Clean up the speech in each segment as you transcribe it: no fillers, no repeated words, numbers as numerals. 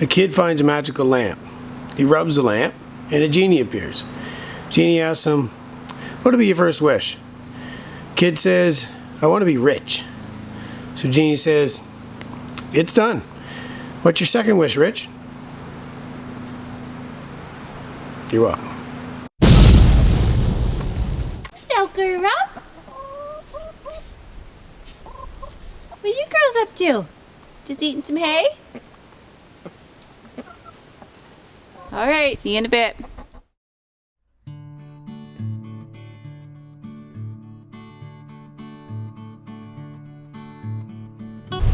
A kid finds a magical lamp. He rubs the lamp, and a genie appears. Genie asks him, "What will be your first wish?" Kid says, "I want to be rich." So Genie says, "It's done. What's your second wish, Rich?" You're welcome. Hello, girls. What are you girls up to? Just eating some hay? All right, see you in a bit.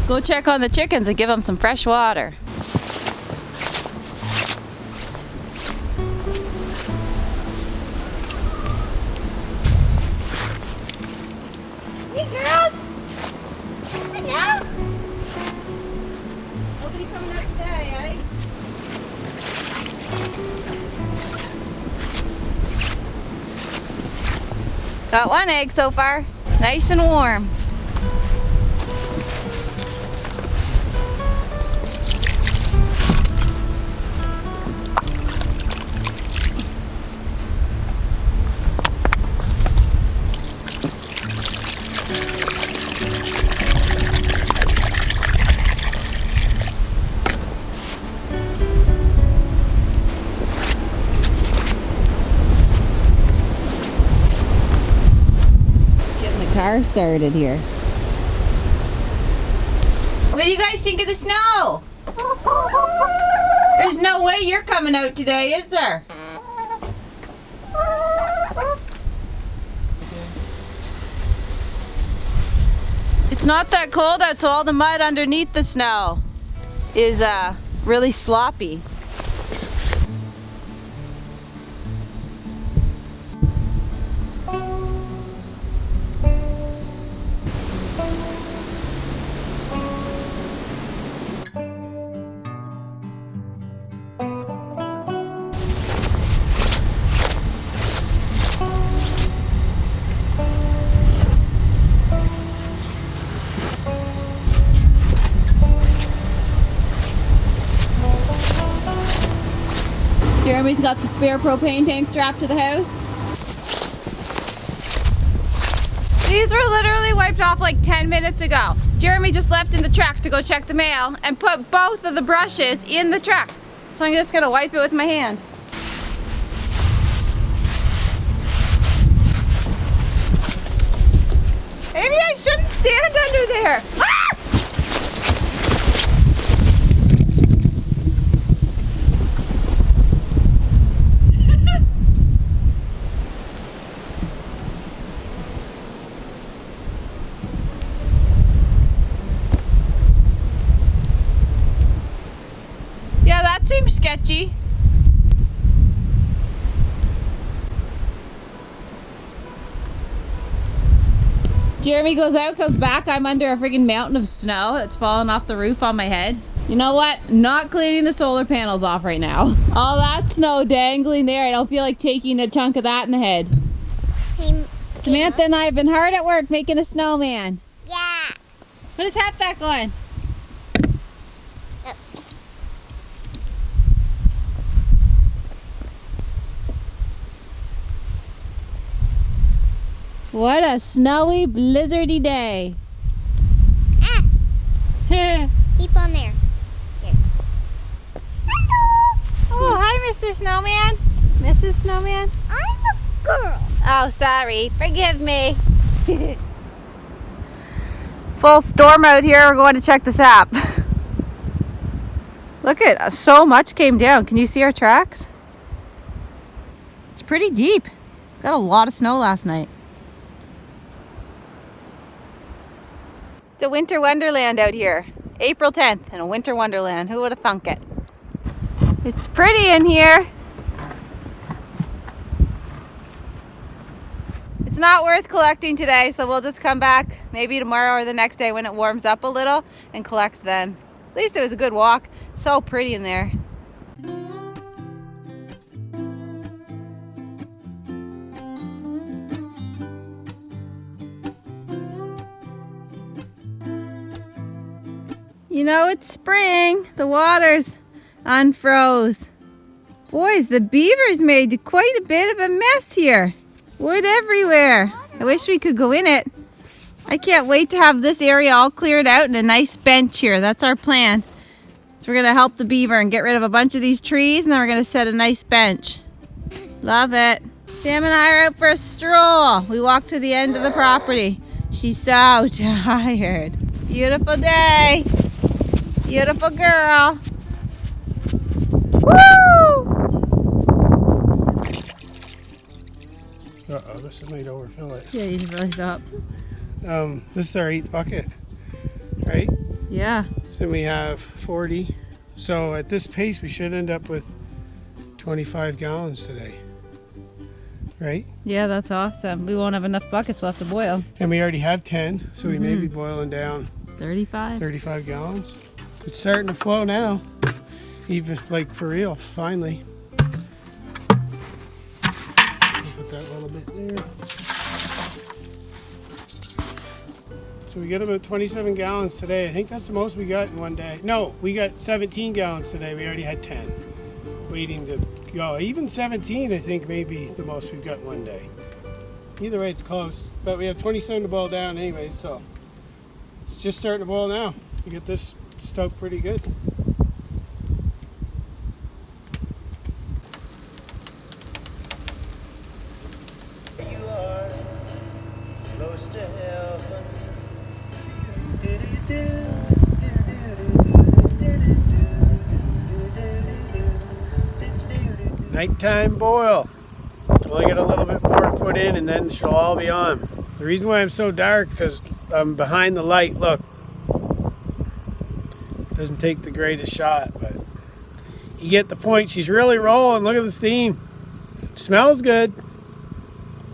Go check on the chickens and give them some fresh water. Hey girls! Hello! Nobody coming out today, eh? Got one egg so far. Nice and warm. Car started here. What do you guys think of the snow? There's no way you're coming out today, is there? It's not that cold out, so all the mud underneath the snow is really sloppy. Jeremy's got the spare propane tank strapped to the house. These were literally wiped off like 10 minutes ago. Jeremy just left in the truck to go check the mail and put both of the brushes in the truck. So I'm just gonna wipe it with my hand. Maybe I shouldn't stand under there. Ah! Yeah, that seems sketchy. Jeremy goes out, comes back. I'm under a friggin' mountain of snow that's falling off the roof on my head. You know what? Not cleaning the solar panels off right now. All that snow dangling there. I don't feel like taking a chunk of that in the head. Hey, Samantha and I have been hard at work making a snowman. yeah. What is that going? What a snowy, blizzardy day. Ah, keep on there. Here. Hello. Oh, hi, Mr. Snowman. Mrs. Snowman. I'm a girl. Oh, sorry. Forgive me. Full storm out here. We're going to check the sap. Look at so much came down. Can you see our tracks? It's pretty deep. Got a lot of snow last night. It's a winter wonderland out here. April 10th in a winter wonderland. Who would have thunk it? It's pretty in here. It's not worth collecting today, so we'll just come back maybe tomorrow or the next day when it warms up a little and collect then. At least it was a good walk. So pretty in there. You know, it's spring. The water's Unfroze. Boys, the beavers made quite a bit of a mess here. Wood everywhere. I wish we could go in it. I can't wait to have this area all cleared out and a nice bench here. That's our plan. So we're going to help the beaver and get rid of a bunch of these trees, and then we're going to set a nice bench. Love it. Sam and I are out for a stroll. We walked to the end of the property. She's so tired. Beautiful day. Beautiful girl. Woo! Uh-oh, this might overfill it. Yeah, you really stop. This is our 8th bucket, right? Yeah. So we have 40. So at this pace, we should end up with 25 gallons today, right? Yeah, that's awesome. We won't have enough buckets left to boil. And we already have 10, so we may be boiling down 35? 35 gallons. It's starting to flow now, even like for real, finally. Put that little bit there. So we got about 27 gallons today. I think that's the most we got in one day. No, we got 17 gallons today. We already had 10 waiting to go. Even 17, I think, may be the most we've got in one day. Either way, it's close. But we have 27 to boil down anyway, so it's just starting to boil now. We get this stoked pretty good. You are close to heaven. Nighttime boil. Only got a little bit more to put in and then she'll all be on. The reason why I'm so dark because I'm behind the light. Look. Doesn't take the greatest shot, but you get the point. She's really rolling. Look at the steam. Smells good.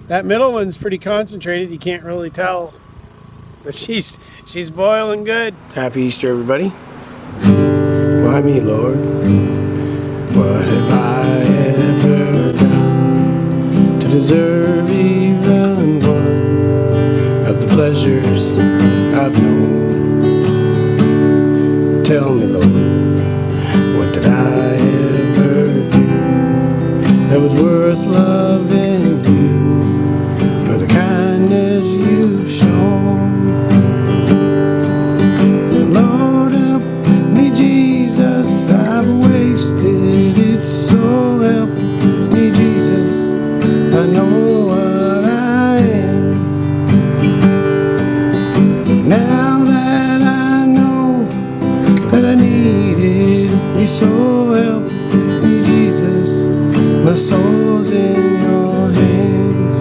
That middle one's pretty concentrated. You can't really tell. But she's boiling good. Happy Easter, everybody. Why me, Lord? What have I ever done to deserve even one of the pleasures I've known? Tell me, Lord, what did I ever do that was worth loving you for the kindness you've shown? Lord, help me, Jesus, I've wasted it, so help me, Jesus, I know what I am. Now that I know that I needed you, so help me, Jesus, my soul's in your hands.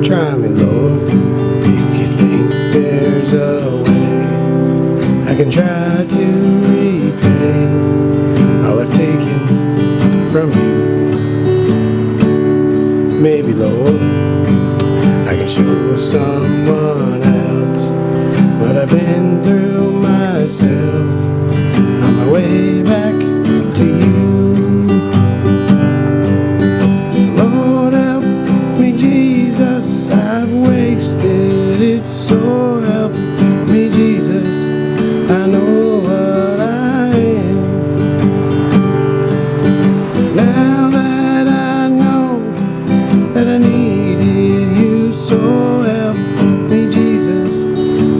Try me, Lord, if you think there's a way I can try to repay all I've taken from you. Maybe, Lord, I can show someone else what I've been through myself on my way back to you. Lord, help me, Jesus, I've wasted it, so help me, Jesus, I know what I am. Now that I know that I needed you, so help me, Jesus,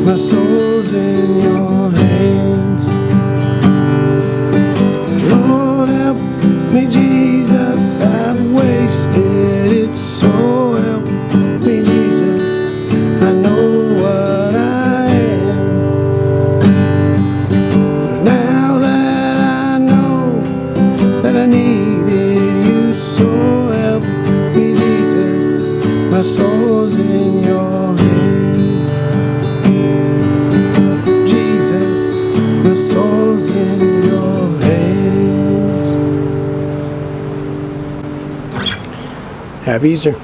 my soul's in your hands. Lord, help me, Jesus, I've wasted it, so help me, Jesus, I know what I am. Now that I know that I needed you, so help me, Jesus, my soul's in your hands. Jesus, my soul's in your hands. Happy Easter.